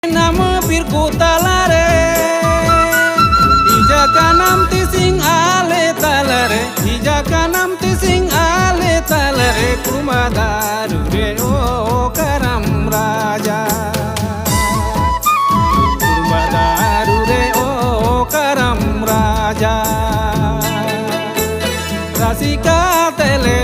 Nama birku talare Ija kanam tising ale talare Ija kanam tising ale talare Kurma daru re o karam raja Kurma daru re o karam raja Rasika tele